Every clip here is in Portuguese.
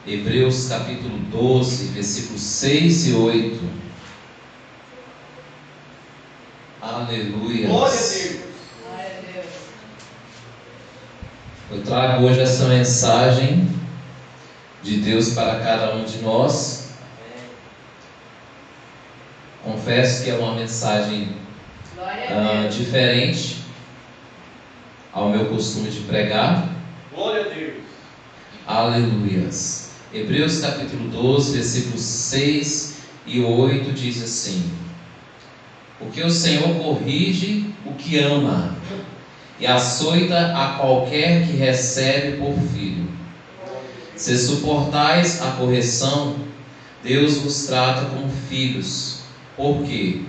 Hebreus capítulo 12, versículos 6 e 8. Aleluia. Glória a Deus. Eu trago hoje essa mensagem de Deus para cada um de nós. Confesso que é uma mensagem diferente ao meu costume de pregar. Glória a Deus. Aleluias. Hebreus capítulo 12, versículos 6 e 8 diz assim: porque o Senhor corrige o que ama e açoita a qualquer que recebe por filho. Se suportais a correção, Deus vos trata como filhos. Por quê?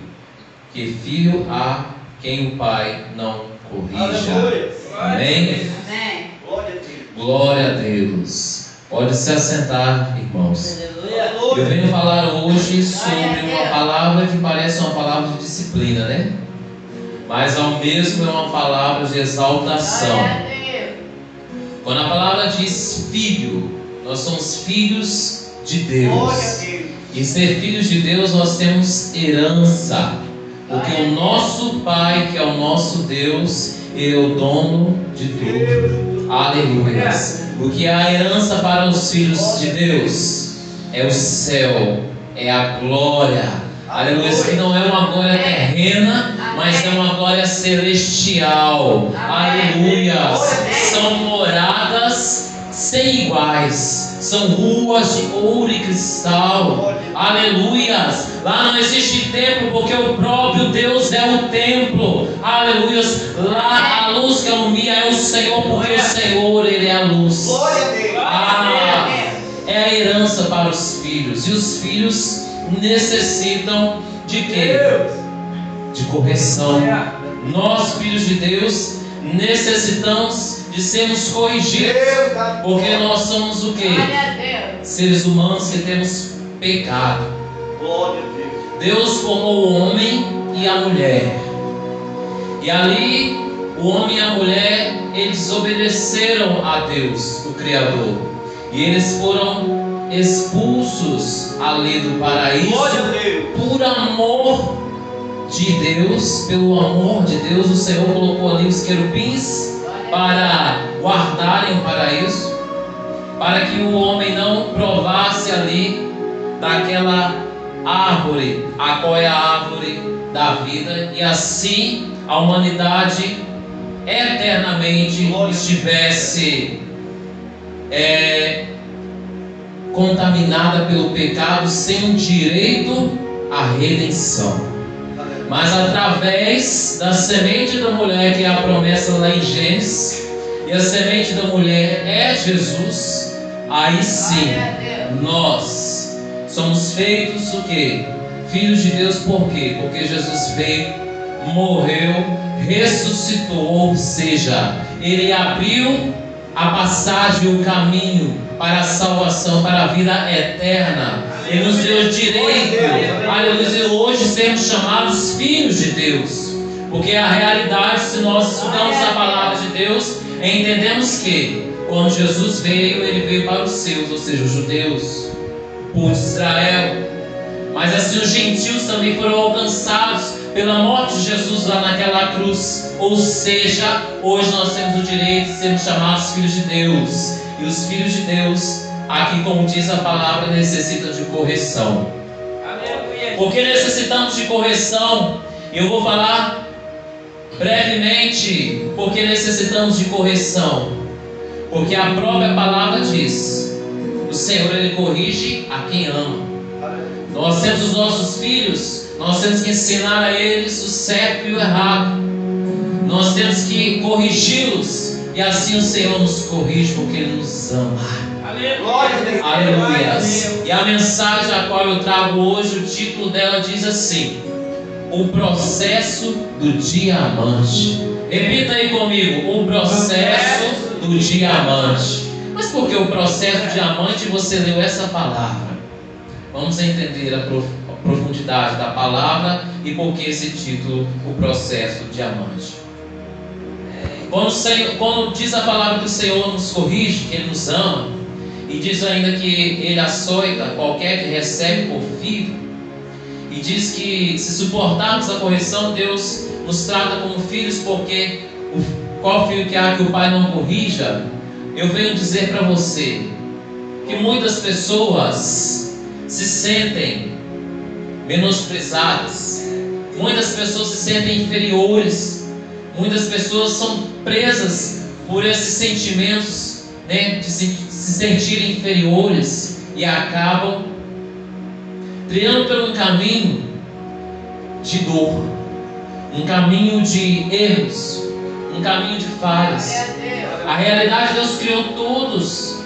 Que filho há quem o Pai não corrija. Aleluia. Amém? Amém. Glória a Deus. Glória a Deus. Pode se assentar, irmãos. Eu Aleluia. venho falar hoje sobre uma palavra que parece uma palavra de disciplina, né? Mas ao mesmo é uma palavra de exaltação. Quando a palavra diz filho, nós somos filhos de Glória a Deus. Deus. E ser filhos de Deus nós temos herança. Porque o nosso Pai, que é o nosso Deus, Ele é o dono de tudo. Aleluia. O que é a herança para os filhos de Deus? É o céu, é a glória. Aleluia. Que não é uma glória terrena, mas é uma glória celestial. Aleluia. São moradas sem iguais. São ruas de ouro e cristal. Aleluias. Lá não existe templo, porque o próprio Deus é o templo. Aleluias. Lá a luz que ilumina é o Senhor, porque o Senhor, Ele é a luz. Glória a Deus. É a herança para os filhos. E os filhos necessitam de quê? De correção. Nós, filhos de Deus, necessitamos de sermos corrigidos. Porque nós somos o quê? Seres humanos que temos pecado. Glória a Deus. Deus formou o homem e a mulher. E ali, o homem e a mulher, eles obedeceram a Deus, o Criador. E eles foram expulsos ali do paraíso. Glória a Deus. Por amor de Deus, pelo amor de Deus, o Senhor colocou ali os querubins para guardarem o paraíso, para que o homem não provasse ali daquela árvore, a qual é a árvore da vida, e assim a humanidade eternamente estivesse contaminada pelo pecado, sem o direito à redenção. Mas através da semente da mulher, que é a promessa lá em Gênesis, e a semente da mulher é Jesus, aí sim nós somos feitos o quê? Filhos de Deus. Por quê? Porque Jesus veio, morreu, ressuscitou, ou seja, Ele abriu a passagem, o caminho para a salvação, para a vida eterna. Ele nos deu direito, aleluia, de hoje sermos chamados filhos de Deus. Porque a realidade, se nós estudamos a palavra de Deus, entendemos que quando Jesus veio, Ele veio para os seus, ou seja, os judeus, o povo de Israel. Mas assim os gentios também foram alcançados pela morte de Jesus lá naquela cruz. Ou seja, hoje nós temos o direito de sermos chamados filhos de Deus. E os filhos de Deus, aqui como diz a palavra, necessitam de correção. Porque necessitamos de correção. Eu vou falar brevemente porque necessitamos de correção. Porque a própria palavra diz: o Senhor, Ele corrige a quem ama. Nós temos os nossos filhos, nós temos que ensinar a eles o certo e o errado. Nós temos que corrigi-los, e assim o Senhor nos corrige, porque Ele nos ama. Aleluia. E a mensagem a qual eu trago hoje, o título dela diz assim: o processo do diamante. Repita aí comigo: o processo do diamante. Mas por que o processo do diamante você leu essa palavra? Vamos entender a profundidade da palavra e por que esse título, o processo do diamante. Quando diz a palavra que o Senhor nos corrige, que Ele nos ama, E diz ainda que ele açoita qualquer que recebe por filho. E diz que se suportarmos a correção, Deus nos trata como filhos, porque qual filho que há que o pai não corrija? Eu venho dizer para você que muitas pessoas se sentem menosprezadas, muitas pessoas se sentem inferiores, muitas pessoas são presas por esses sentimentos, né, de se sentirem inferiores, e acabam trilhando por um caminho de dor, um caminho de erros, um caminho de falhas. A realidade, Deus criou todos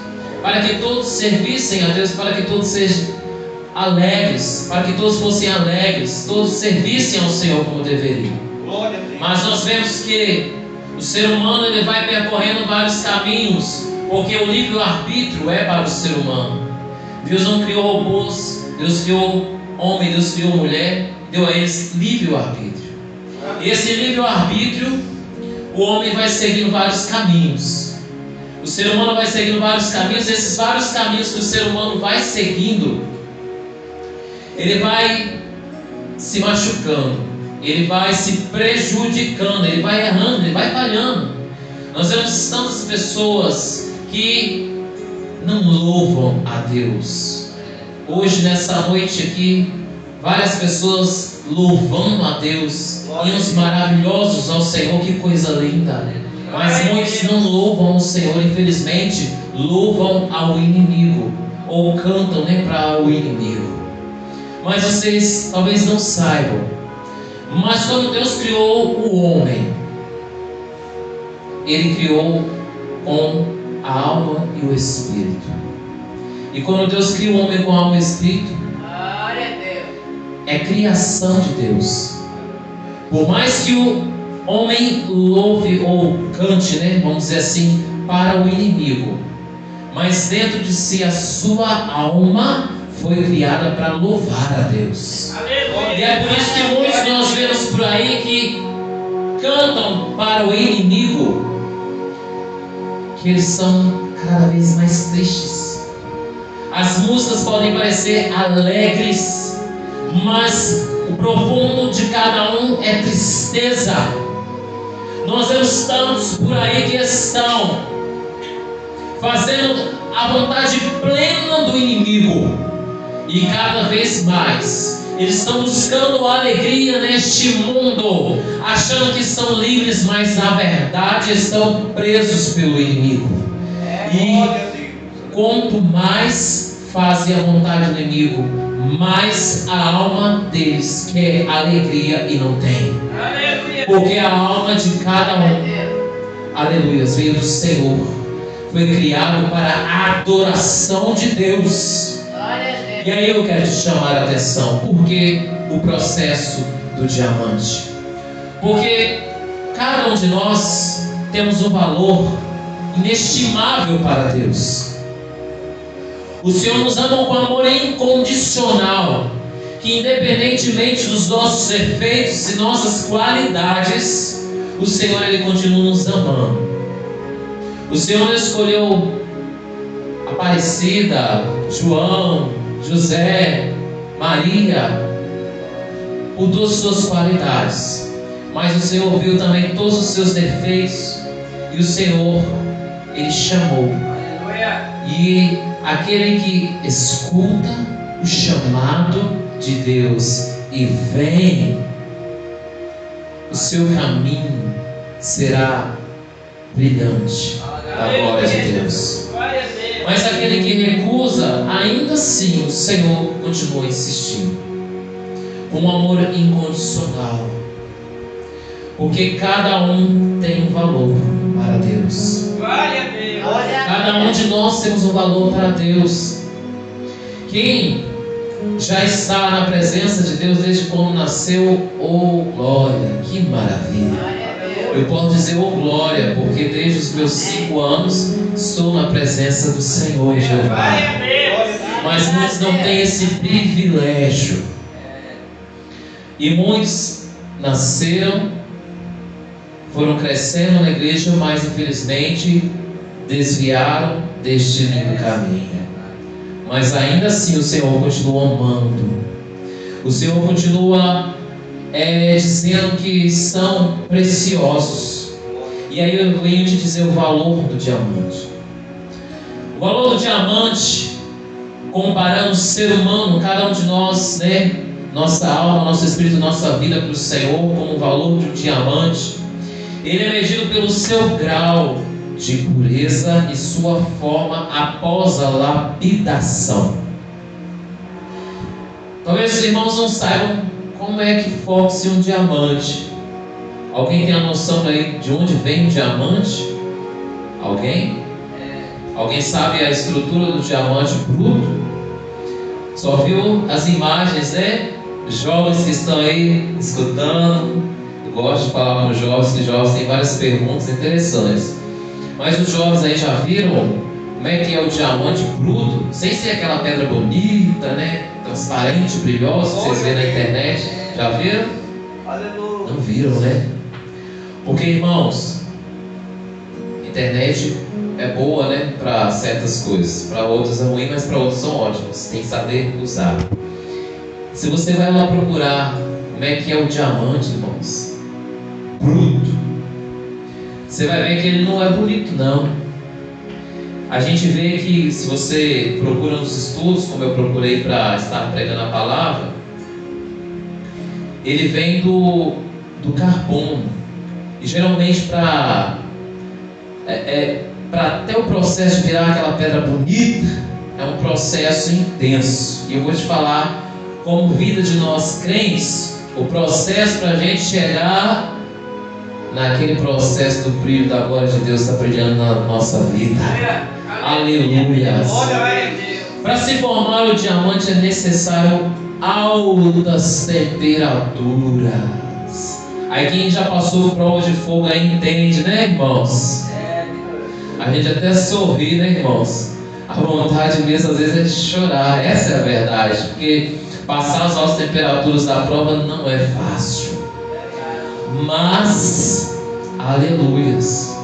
para que todos servissem a Deus, para que todos sejam alegres, para que todos fossem alegres, todos servissem ao Senhor como deveriam. Mas nós vemos que o ser humano ele vai percorrendo vários caminhos, porque o livre-arbítrio é para o ser humano. Deus não criou robôs, Deus criou homem, Deus criou mulher, deu a eles livre-arbítrio. E esse livre-arbítrio, o homem vai seguindo vários caminhos. O ser humano vai seguindo vários caminhos. Esses vários caminhos que o ser humano vai seguindo, ele vai se machucando, ele vai se prejudicando, ele vai errando, ele vai falhando. Nós vemos tantas pessoas que não louvam a Deus. Hoje, nessa noite aqui, várias pessoas louvando a Deus, hinos maravilhosos ao Senhor, que coisa linda. Mas muitos não louvam o Senhor, infelizmente, louvam ao inimigo, ou cantam, né, para o inimigo. Mas vocês talvez não saibam, mas quando Deus criou o homem, Ele criou com a alma e o espírito. E quando Deus cria o homem com a alma e o espírito, é criação de Deus. Por mais que o homem louve ou cante, né, vamos dizer assim, para o inimigo, mas dentro de si a sua alma foi criada para louvar a Deus. E é por isso que muitos nós vemos por aí que cantam para o inimigo, que eles são cada vez mais tristes. As músicas podem parecer alegres, mas o profundo de cada um é tristeza. Nós vemos tantos por aí que estão fazendo a vontade plena do inimigo, e cada vez mais eles estão buscando alegria neste mundo, achando que estão livres, mas na verdade estão presos pelo inimigo. E quanto mais fazem a vontade do inimigo, mais a alma deles quer alegria e não tem. Porque a alma de cada um, aleluia, veio do Senhor, foi criado para a adoração de Deus. E aí eu quero te chamar a atenção. Por que o processo do diamante? Porque cada um de nós temos um valor inestimável para Deus. O Senhor nos ama com amor incondicional, que independentemente dos nossos defeitos e nossas qualidades, o Senhor Ele continua nos amando. O Senhor escolheu Aparecida, João, José, Maria, por todas as suas qualidades, mas o Senhor viu também todos os seus defeitos, e o Senhor Ele chamou. E aquele que escuta o chamado de Deus e vem, o seu caminho será brilhante da glória de Deus. Mas aquele que recusa, ainda assim o Senhor continua insistindo com um amor incondicional, porque cada um tem um valor para Deus. Cada um de nós temos um valor para Deus. Quem já está na presença de Deus desde quando nasceu, oh glória, que maravilha! Eu posso dizer oh glória, porque desde os meus 5 anos estou na presença do Senhor Jeová. Mas muitos não têm esse privilégio. E muitos nasceram, foram crescendo na igreja, mas infelizmente desviaram deste lindo caminho. Mas ainda assim o Senhor continua amando. O Senhor continua dizendo que são preciosos. E aí eu venho te dizer o valor do diamante. O valor do diamante, comparando o ser humano, cada um de nós, nossa alma, nosso espírito, nossa vida para o Senhor, como o valor de um diamante, ele é medido pelo seu grau de pureza e sua forma após a lapidação. Talvez os irmãos não saibam como é que forma-se um diamante. Alguém tem a noção aí de onde vem o diamante? Alguém? Alguém sabe a estrutura do diamante bruto? Só viu as imagens, Jovens que estão aí escutando. Eu gosto de falar com os jovens, que jovens têm várias perguntas interessantes. Mas os jovens aí já viram como é que é o diamante bruto? Sem ser aquela pedra bonita, transparente, brilhosa, que vocês vêem na internet. Já viram? Aleluia. Não viram, né? Porque, irmãos, internet é boa, para certas coisas. Para outras é ruim, mas para outras são ótimas. Tem que saber usar. Se você vai lá procurar como é que é o diamante, irmãos, bruto, você vai ver que ele não é bonito, não. A gente vê que, se você procura nos estudos, como eu procurei para estar pregando a palavra, ele vem do carbono. E geralmente para até o processo de virar aquela pedra bonita, é um processo intenso. E eu vou te falar, como vida de nós crentes, o processo para a gente chegar naquele processo do brilho da glória de Deus está brilhando na nossa vida. Aleluia. Para se formar o diamante é necessário altas temperaturas. Aí quem já passou prova de fogo aí entende, irmãos? A gente até sorri, irmãos? A vontade mesmo às vezes é de chorar. Essa é a verdade, porque passar as altas temperaturas da prova não é fácil. Mas, aleluias,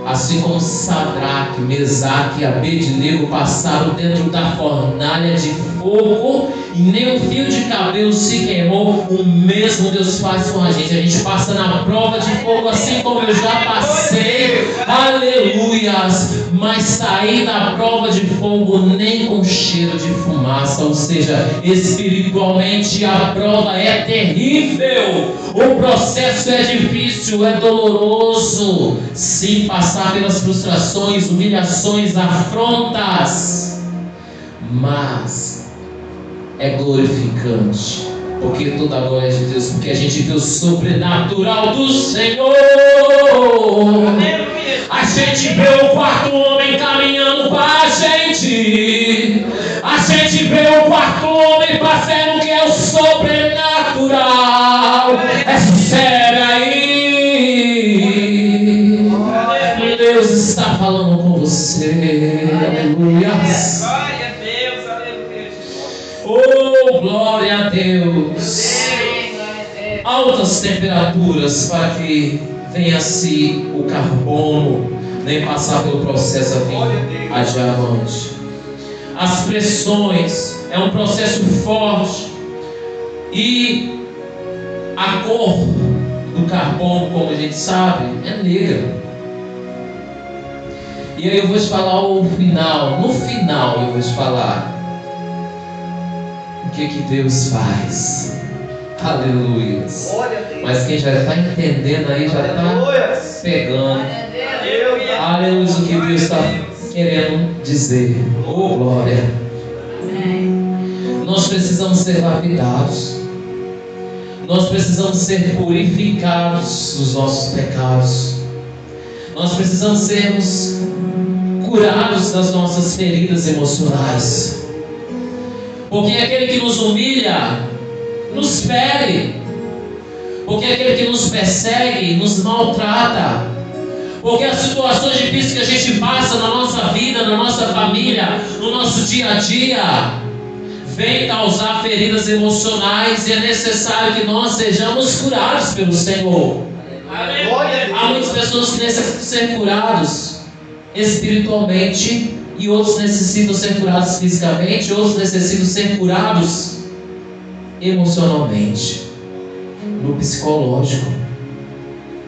assim como Sadraque, Mesaque e Abednego passaram dentro da fornalha de fogo e nem um fio de cabelo se queimou, o mesmo Deus faz com a gente passa na prova de fogo assim como eu já passei, aleluias, mas sair da prova de fogo nem com cheiro de fumaça, ou seja, espiritualmente a prova é terrível, o processo é difícil, é doloroso, sim, passar pelas frustrações, humilhações, afrontas, mas é glorificante, porque toda a glória é de Deus, porque a gente vê o sobrenatural do Senhor. A gente vê o quarto homem caminhando com a gente. A gente vê o quarto homem fazendo o que é o sobrenatural. É sério aí. Deus está falando com você. Aleluia. Oh, glória a Deus. Altas temperaturas para que venha-se o carbono, nem passar pelo processo a diamante. As pressões é um processo forte. E a cor do carbono, como a gente sabe, é negra. E aí eu vou te falar o final. No final eu vou te falar o que Deus faz. Aleluia. Mas quem já está entendendo aí, já está pegando. Aleluia, o que Deus está querendo dizer. Oh, glória. Nós precisamos ser lapidados. Nós precisamos ser purificados dos nossos pecados. Nós precisamos sermos curados das nossas feridas emocionais. Porque aquele que nos humilha, nos fere. Porque aquele que nos persegue, nos maltrata. Porque as situações difíceis que a gente passa na nossa vida, na nossa família, no nosso dia a dia, vem causar feridas emocionais, e é necessário que nós sejamos curados pelo Senhor. Há muitas pessoas que necessitam ser curados espiritualmente E outros necessitam ser curados fisicamente, outros necessitam ser curados emocionalmente, no psicológico,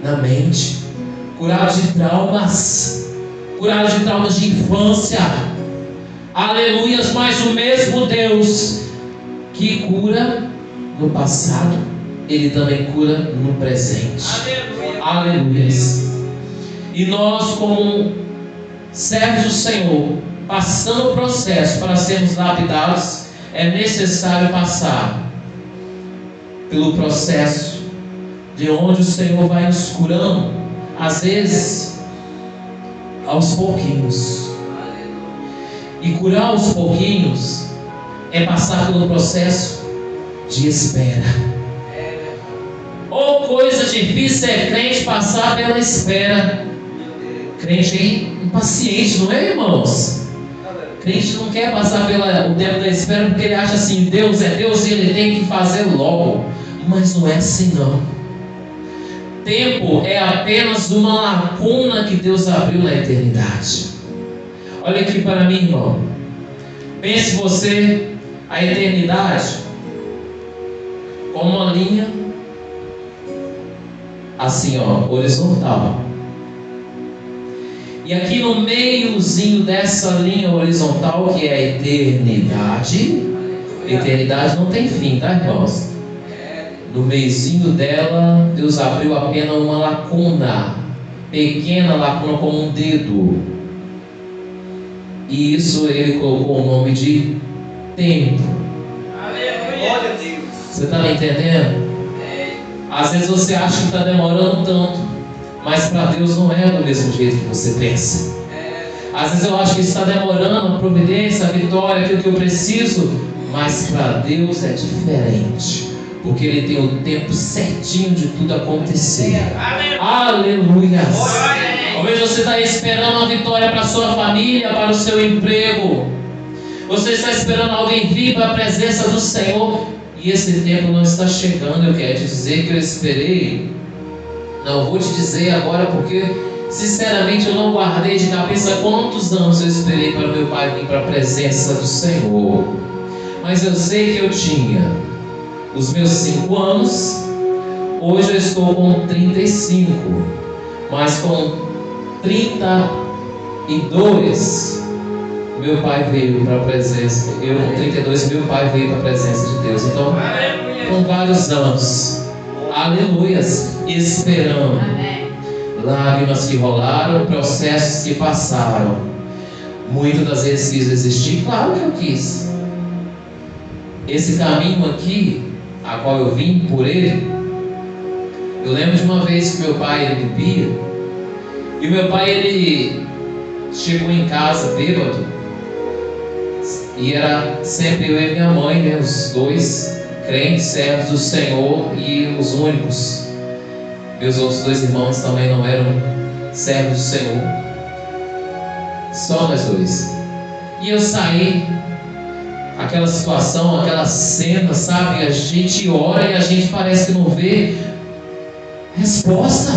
na mente, curados de traumas de infância. Aleluias, mas o mesmo Deus que cura no passado, Ele também cura no presente. Aleluias. E nós, como servos do Senhor, passando o processo para sermos lapidados, é necessário passar pelo processo de onde o Senhor vai nos curando, às vezes aos pouquinhos. E curar aos pouquinhos é passar pelo processo de espera. Ou coisa difícil é crente passar pela espera. Crente é impaciente, não é, irmãos? Crente não quer passar pelo tempo da espera porque ele acha assim: Deus é Deus e Ele tem que fazer logo. Mas não é assim, não. Tempo é apenas uma lacuna que Deus abriu na eternidade. Olha aqui para mim, irmão. Pense você a eternidade como uma linha assim, ó, horizontal. E aqui no meiozinho dessa linha horizontal, que é a eternidade, eternidade não tem fim, tá, irmãos? No meiozinho dela, Deus abriu apenas uma lacuna, pequena lacuna como um dedo. E isso Ele colocou o nome de tempo. Você está me entendendo? Às vezes você acha que está demorando tanto, mas para Deus não é do mesmo jeito que você pensa. Às vezes eu acho que está demorando a providência, a vitória, aquilo que eu preciso, mas para Deus é diferente, porque Ele tem o tempo certinho de tudo acontecer. Aleluia! Talvez você está esperando uma vitória para a sua família, para o seu emprego. Você está esperando alguém vir para a presença do Senhor, e esse tempo não está chegando. Eu quero te dizer que eu esperei. Não vou te dizer agora, porque sinceramente eu não guardei de cabeça quantos anos eu esperei para meu pai vir para a presença do Senhor. Mas eu sei que eu tinha os meus 5 anos. Hoje eu estou com 35, mas com 32 meu pai veio para a presença. Eu com 32, meu pai veio para a presença de Deus. Então, com vários anos, aleluias, esperando. Lágrimas que rolaram, processos que passaram. Muitas das vezes quis resistir, claro que eu quis. Esse caminho aqui, a qual eu vim por ele, eu lembro de uma vez que meu pai ele bebia, e meu pai ele chegou em casa bêbado, e era sempre eu e minha mãe, né, os dois crentes, servos do Senhor, e os únicos. Meus outros 2 irmãos também não eram servos do Senhor, só nós 2. E eu saí, aquela situação, aquela cena, sabe? A gente ora e a gente parece que não vê resposta.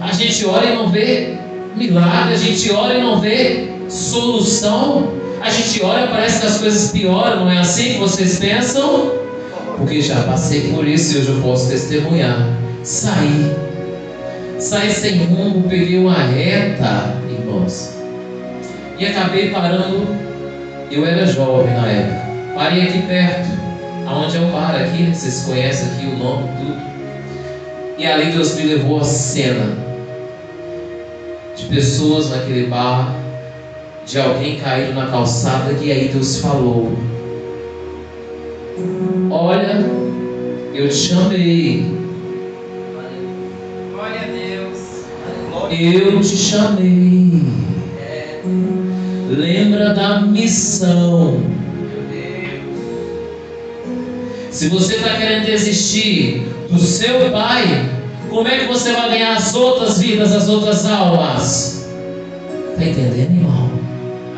A gente ora e não vê milagre. A gente ora e não vê solução. A gente ora e parece que as coisas pioram. Não é assim que vocês pensam? Porque já passei por isso e hoje eu posso testemunhar. Saí sem rumo, peguei uma reta, irmãos, e acabei parando. Eu era jovem na época. Parei aqui perto, aonde eu paro aqui, vocês conhecem aqui o nome, tudo. E ali Deus me levou a cena de pessoas naquele bar, de alguém caído na calçada, e aí Deus falou: olha, eu te chamei. Glória a Deus. Eu te chamei. Lembra da missão. Se você está querendo desistir do seu pai, como é que você vai ganhar as outras vidas, as outras almas? Está entendendo, irmão?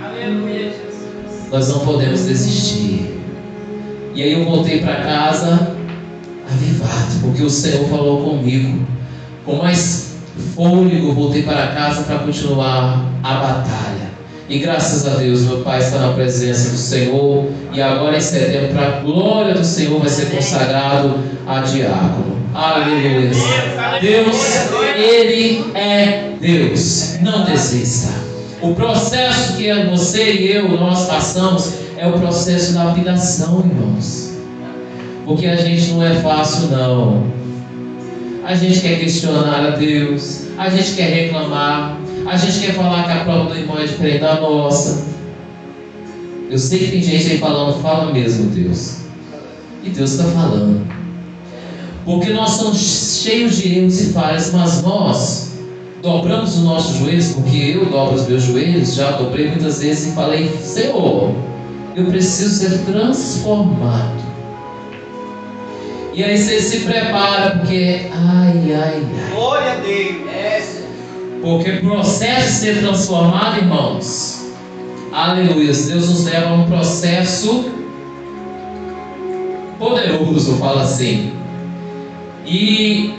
Aleluia, Jesus. Nós não podemos desistir. E aí eu voltei para casa avivado, porque o Senhor falou comigo. Com mais fôlego, voltei para casa para continuar a batalha. E graças a Deus, meu pai está na presença do Senhor. E agora em setembro, para a glória do Senhor, vai ser consagrado a diácono. Aleluia. Deus, Ele é Deus. Não desista. O processo que você e eu, nós passamos, é o processo da lapidação, irmãos. Porque a gente não é fácil, não. A gente quer questionar a Deus. A gente quer reclamar. A gente quer falar que a prova do irmão é diferente da nossa. Eu sei que tem gente aí falando, fala mesmo, Deus. E Deus está falando. Porque nós somos cheios de erros e falhas, mas nós dobramos os nossos joelhos, porque eu dobro os meus joelhos, já dobrei muitas vezes e falei, Senhor, eu preciso ser transformado. E aí você se prepara, porque ai. Glória a Deus. Porque o processo de ser transformado, irmãos, aleluia, Deus nos leva a um processo poderoso, fala assim. E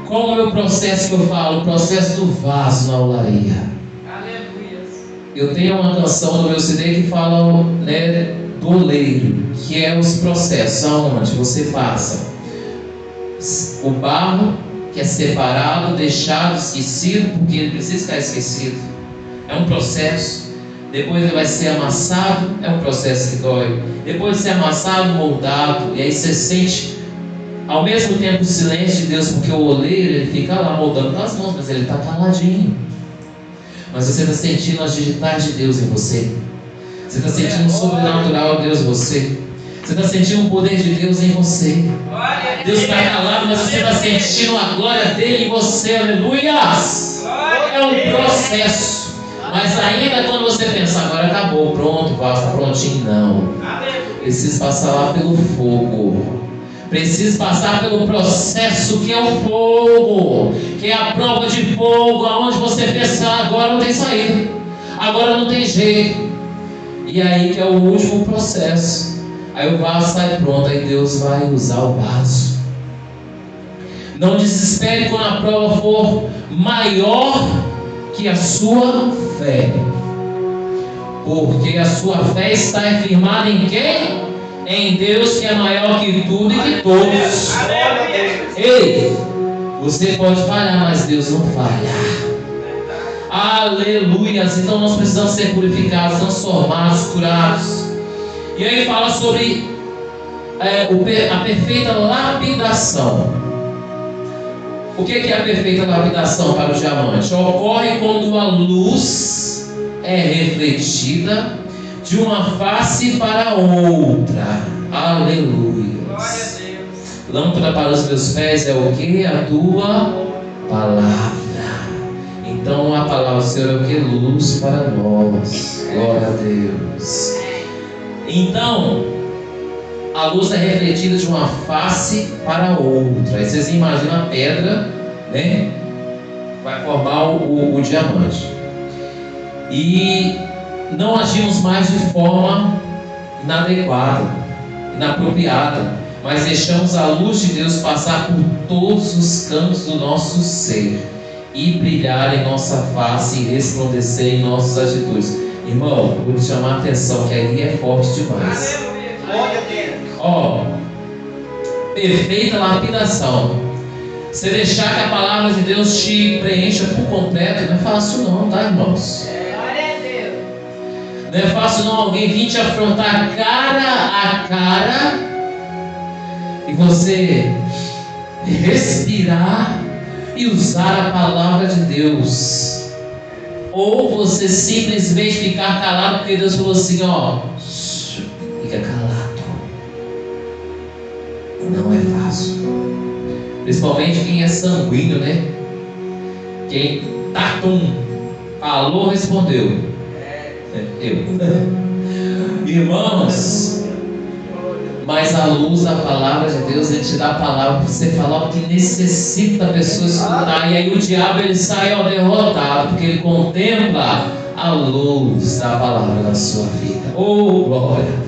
qual é o meu processo que eu falo? O processo do vaso na olaria. Aleluia. Eu tenho uma canção no meu CD que fala, né, do oleiro, que é os processos, aonde você passa o barro, que é separado, deixado, esquecido, porque ele precisa ficar esquecido. É um processo. Depois ele vai ser amassado, é um processo que dói. Depois de ser amassado, moldado, e aí você sente ao mesmo tempo o silêncio de Deus, porque o oleiro ele fica lá moldando com as mãos, mas ele está caladinho. Mas você está sentindo as digitais de Deus em você. Você está sentindo o sobrenatural de Deus em você. Você está sentindo o poder de Deus em você. Deus está calado, mas você está sentindo a glória dele em você. Aleluias! É um processo. Mas ainda quando você pensa, agora acabou, pronto, está prontinho, não. Precisa passar lá pelo fogo. Precisa passar pelo processo que é o fogo, que é a prova de fogo, aonde você pensa, agora não tem saída, agora não tem jeito. E aí que é o último processo. Aí o vaso sai pronto, aí Deus vai usar o vaso. Não desespere quando a prova for maior que a sua fé, porque a sua fé está firmada em quem? Em Deus, que é maior que tudo e que todos. Ei, você pode falhar, mas Deus não falha. Aleluias. Então nós precisamos ser purificados, transformados, curados. E aí fala sobre a perfeita lapidação. O que é a perfeita lapidação para o diamante? Ocorre quando a luz é refletida de uma face para outra. Aleluia. Glória a Deus. Lâmpada para os meus pés é o que? A tua palavra. Então a palavra do Senhor é o que? Luz para nós. Glória a Deus. Então a luz é refletida de uma face para outra. Aí vocês imaginam a pedra, né? Vai formar o diamante. E não agimos mais de forma inadequada, inapropriada, mas deixamos a luz de Deus passar por todos os cantos do nosso ser e brilhar em nossa face e resplandecer em nossas atitudes. Irmão, vou te chamar a atenção que ali é forte demais. Glória a Deus. Ó, perfeita lapidação. Você deixar que a palavra de Deus te preencha por completo, não é fácil não, tá, irmãos? Não é fácil não alguém vir te afrontar cara a cara e você respirar e usar a palavra de Deus, ou você simplesmente ficar calado porque Deus falou assim, ó, fica calado. Não é fácil, principalmente quem é sanguíneo, né? Quem falou, respondeu. Irmãos, mas a luz da palavra de Deus, ele te dá a palavra para você falar o que necessita a pessoa escutar. E aí o diabo ele sai derrotado, porque ele contempla a luz da palavra na sua vida. Oh, glória!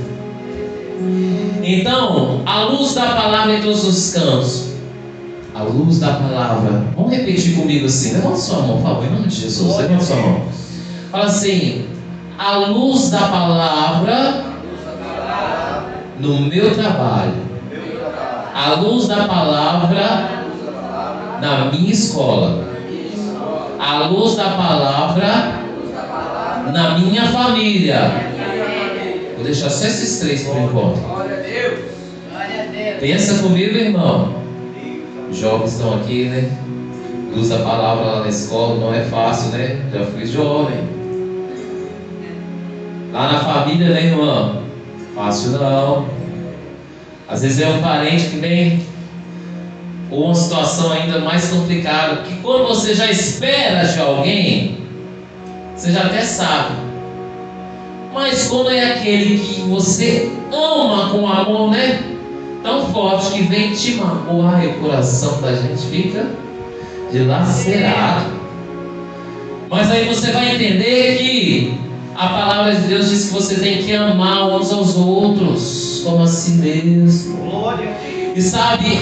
Então, a luz da palavra em todos os cantos. A luz da palavra. Vamos repetir comigo assim. Levanta sua mão, por favor, em nome de Jesus. Levanta sua mão. Fala assim: a luz da palavra no meu trabalho, a luz da palavra na minha escola, a luz da palavra na minha família. Vou deixar só esses três por enquanto. Glória a Deus. Glória a Deus. Pensa comigo, irmão. Os jovens estão aqui, né? Luz da palavra lá na escola não é fácil, né? Já fui jovem. Lá na família, né, irmão? Fácil não. Às vezes é um parente que vem, ou uma situação ainda mais complicada, que quando você já espera de alguém, você já até sabe. Mas quando é aquele que você ama com amor, né? Tão forte que vem te magoar e o coração da gente fica dilacerado. Mas aí você vai entender que a palavra de Deus diz que você tem que amar uns aos outros como a si mesmo. Glória a Deus. E sabe,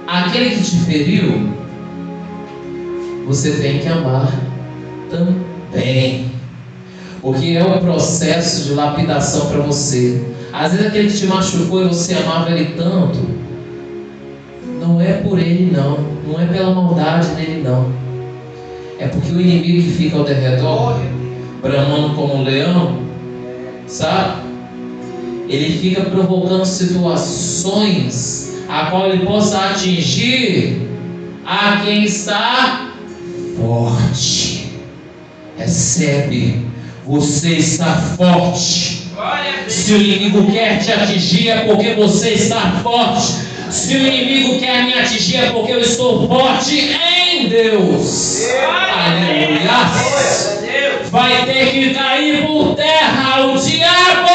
aquele que te feriu, você tem que amar também. Porque é um processo de lapidação para você. Às vezes aquele que te machucou e você amava ele tanto, não é por ele não, não é pela maldade dele não. É porque o inimigo que fica ao derredor, bramando como um leão, sabe? Ele fica provocando situações a qual ele possa atingir a quem está forte. Recebe. Você está forte. Se o inimigo quer te atingir é porque você está forte. Se o inimigo quer me atingir é porque eu estou forte em Deus. Aleluia. Vai ter que cair por terra o diabo.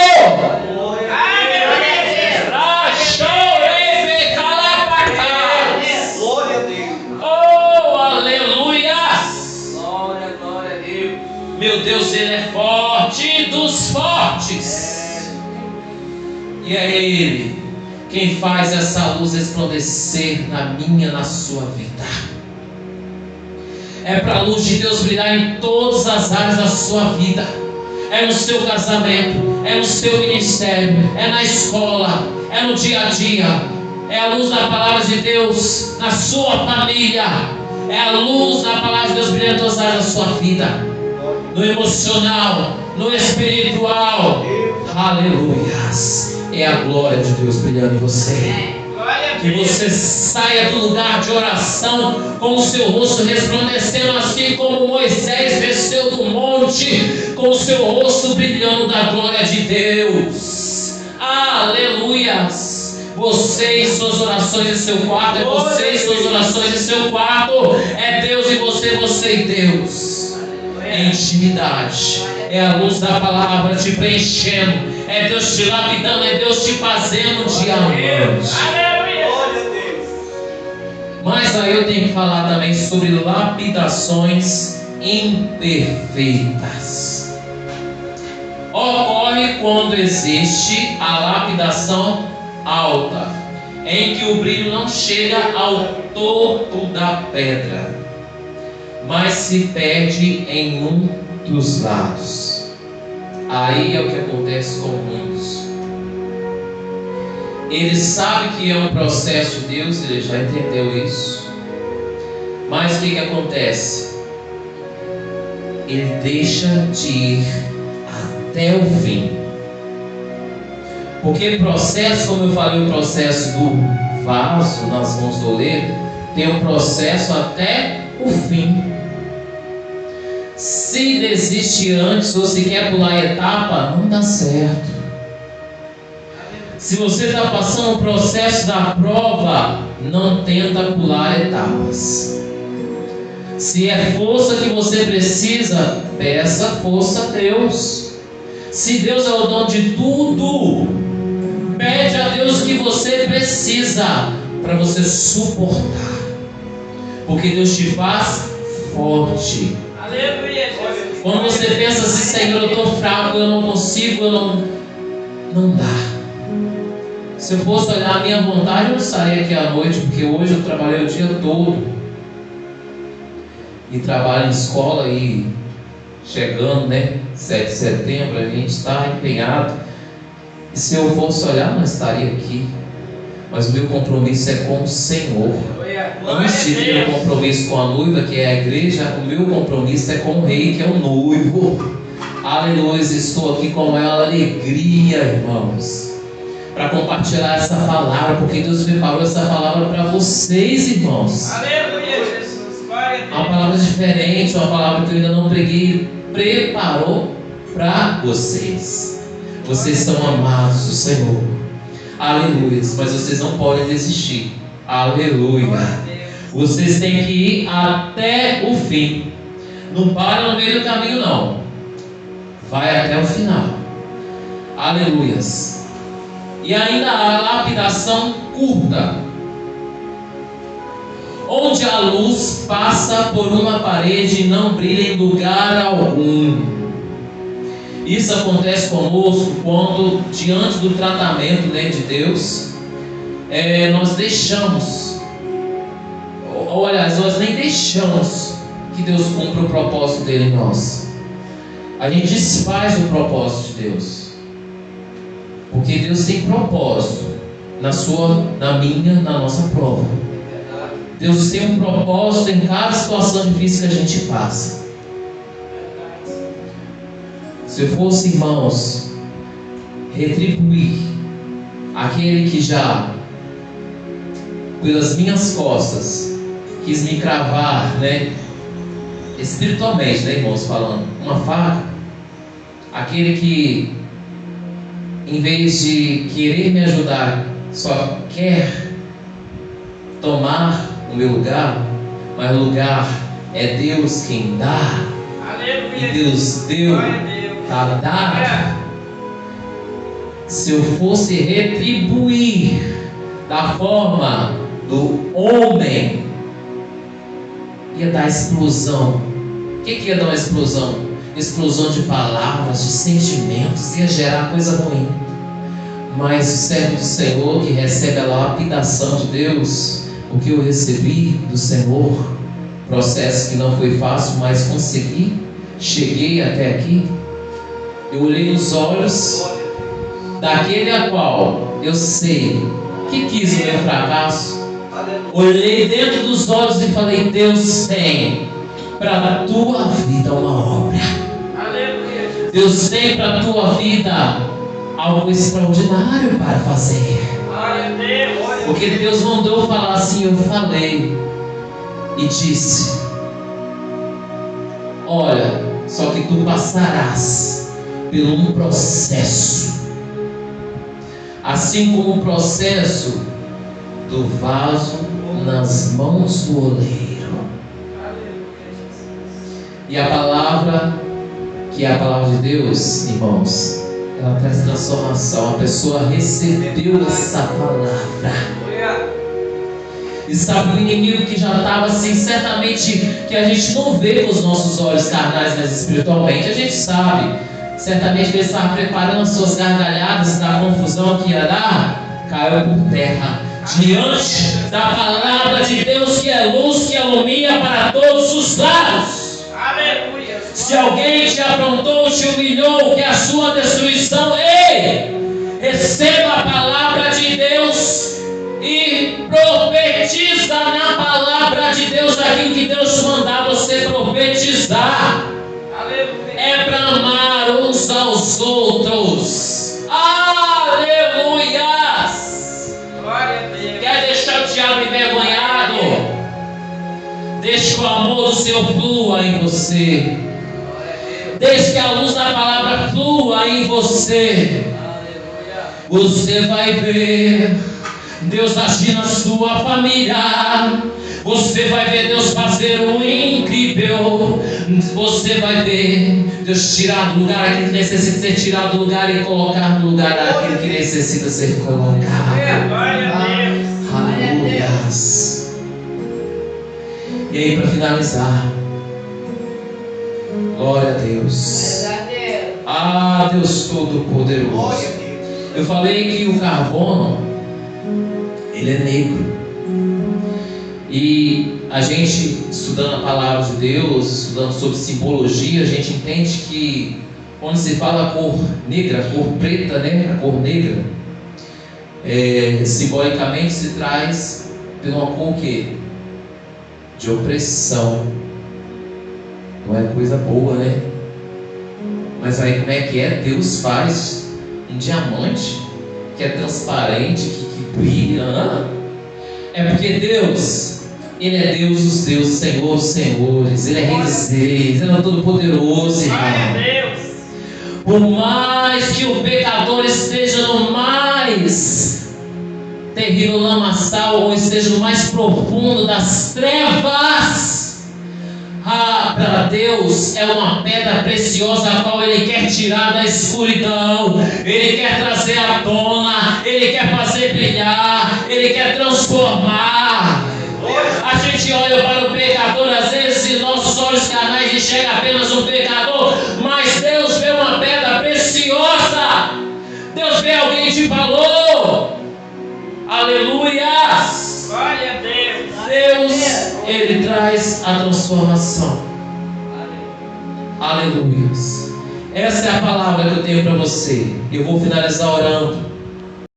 Glória a Deus. Oh, aleluia. Glória, glória a Deus. Meu Deus, Ele é forte dos fortes. E é Ele quem faz essa luz resplandecer na minha, na sua vida. É para a luz de Deus brilhar em todas as áreas da sua vida. É no seu casamento, é no seu ministério, é na escola, é no dia a dia. É a luz da palavra de Deus na sua família. É a luz da palavra de Deus brilhando em todas as áreas da sua vida. No emocional, no espiritual. Aleluias. É a glória de Deus brilhando em você. Que você saia do lugar de oração com o seu rosto resplandecendo, assim como Moisés desceu do monte com o seu rosto brilhando da glória de Deus. Aleluias. Você e suas orações em seu quarto, é você e suas orações em seu quarto, é Deus e você e Deus. É intimidade, é a luz da palavra te preenchendo, é Deus te lapidando, é Deus te fazendo diamante. Glória a Deus. Mas aí eu tenho que falar também sobre lapidações imperfeitas. Ocorre quando existe a lapidação alta, em que o brilho não chega ao topo da pedra, mas se perde em um dos lados. Aí é o que acontece com muitos. Ele sabe que é um processo de Deus, ele já entendeu isso. Mas o que acontece? Ele deixa de ir até o fim. Porque processo, como eu falei, o processo do vaso nas mãos do oleiro, tem um processo até o fim. Se desiste antes ou se quer pular a etapa, não dá certo. Se você está passando o processo da prova, não tenta pular etapas. Se é força que você precisa, peça força a Deus. Se Deus é o dono de tudo, pede a Deus o que você precisa para você suportar. Porque Deus te faz forte. Aleluia, Jesus. Quando você pensa assim, Senhor, eu estou fraco, eu não consigo, não dá. Se eu fosse olhar a minha vontade, eu não saía aqui à noite, porque hoje eu trabalhei o dia todo. E trabalho em escola e chegando, né? 7 de setembro, a gente está empenhado. E se eu fosse olhar, não estaria aqui. Mas o meu compromisso é com o Senhor. Antes de ter um compromisso com a noiva, que é a igreja, o meu compromisso é com o rei, que é o noivo. Aleluia, estou aqui com ela, alegria, irmãos, para compartilhar essa palavra, porque Deus preparou essa palavra para vocês, irmãos. Aleluia, Jesus. Glória a Deus. Uma palavra diferente, uma palavra que eu ainda não preguei, preparou para vocês. Vocês são amados do Senhor. Aleluia, mas vocês não podem desistir. Aleluia. Vocês têm que ir até o fim. Não para no meio do caminho, não. Vai até o final. Aleluias. E ainda a lapidação curta, onde a luz passa por uma parede e não brilha em lugar algum. Isso acontece conosco quando, diante do tratamento, né, de Deus, nós deixamos, ou aliás, nós nem deixamos que Deus cumpra o propósito dele em nós. A gente desfaz o propósito de Deus, porque Deus tem propósito na sua, na minha, na nossa prova. Deus tem um propósito em cada situação difícil que a gente passa. Se eu fosse, irmãos, retribuir aquele que já, pelas minhas costas, quis me cravar, né, espiritualmente, né, irmãos, falando, uma faca, aquele que, em vez de querer me ajudar, só quer tomar o meu lugar, mas o lugar é Deus quem dá. Aleluia. E Deus deu para dar. Se eu fosse retribuir da forma do homem, ia dar explosão. O que ia dar uma explosão? Explosão de palavras, de sentimentos, ia gerar coisa ruim. Mas o servo do Senhor que recebe a lapidação de Deus, o que eu recebi do Senhor, processo que não foi fácil, mas consegui, cheguei até aqui. Eu olhei nos olhos daquele a qual eu sei que quis o meu fracasso. Olhei dentro dos olhos e falei: Deus tem para a tua vida uma obra. Deus tem para a tua vida algo extraordinário para fazer. Porque Deus mandou falar assim, eu falei e disse: olha, só que tu passarás por um processo, assim como o processo do vaso nas mãos do oleiro. E a palavra, que é a palavra de Deus, irmãos, ela traz transformação. A pessoa recebeu essa palavra. E sabe, o inimigo que já estava assim, certamente, que a gente não vê com os nossos olhos carnais, mas espiritualmente, a gente sabe, certamente que ele estava preparando as suas gargalhadas da confusão que ia dar, caiu por terra, diante da palavra de Deus, que é luz, que ilumina para todos os lados. Aleluia. Se alguém te aprontou, te humilhou, que é a sua destruição, ei, receba a palavra de Deus e profetiza na palavra de Deus aquilo que Deus mandar você profetizar. Aleluia. É para amar uns aos outros. Aleluias. Glória a Deus. Quer deixar o diabo envergonhado? Deixe que o amor do Senhor flua em você. Deixe que a luz da palavra flua em você. Você vai ver Deus agir na sua família. Você vai ver Deus fazer o incrível. Você vai ver Deus tirar do lugar aquilo que necessita ser tirado do lugar e colocar no lugar aquilo que necessita ser colocado. Glória a Deus. Aleluias. E aí, para finalizar, glória a Deus. Ah, Deus Todo-Poderoso. Eu falei que o carbono, ele é negro. E a gente, estudando a palavra de Deus, estudando sobre simbologia, a gente entende que quando se fala a cor negra, a cor preta, né? A cor negra, simbolicamente se traz de uma cor que? De opressão. Não é coisa boa, né? Mas aí como é que é? Deus faz um diamante que é transparente, que brilha. É porque Deus, Ele é Deus dos deuses, Senhor dos senhores, Ele é Rei dos reis, Ele é todo-poderoso, Glória a irmão. Deus. Por mais que o pecador esteja no mais terrível lamaçal, ou esteja no mais profundo das trevas, para Deus é uma pedra preciosa a qual Ele quer tirar da escuridão, Ele quer trazer à tona, Ele quer fazer brilhar, Ele quer transformar. A gente olha para o pecador, às vezes, e nossos olhos carnais enxergam apenas um pecador, mas Deus vê uma pedra preciosa, Deus vê alguém de valor. Aleluias! Glória a Deus. Deus, Ele traz a transformação. Aleluias! Essa é a palavra que eu tenho para você. Eu vou finalizar orando.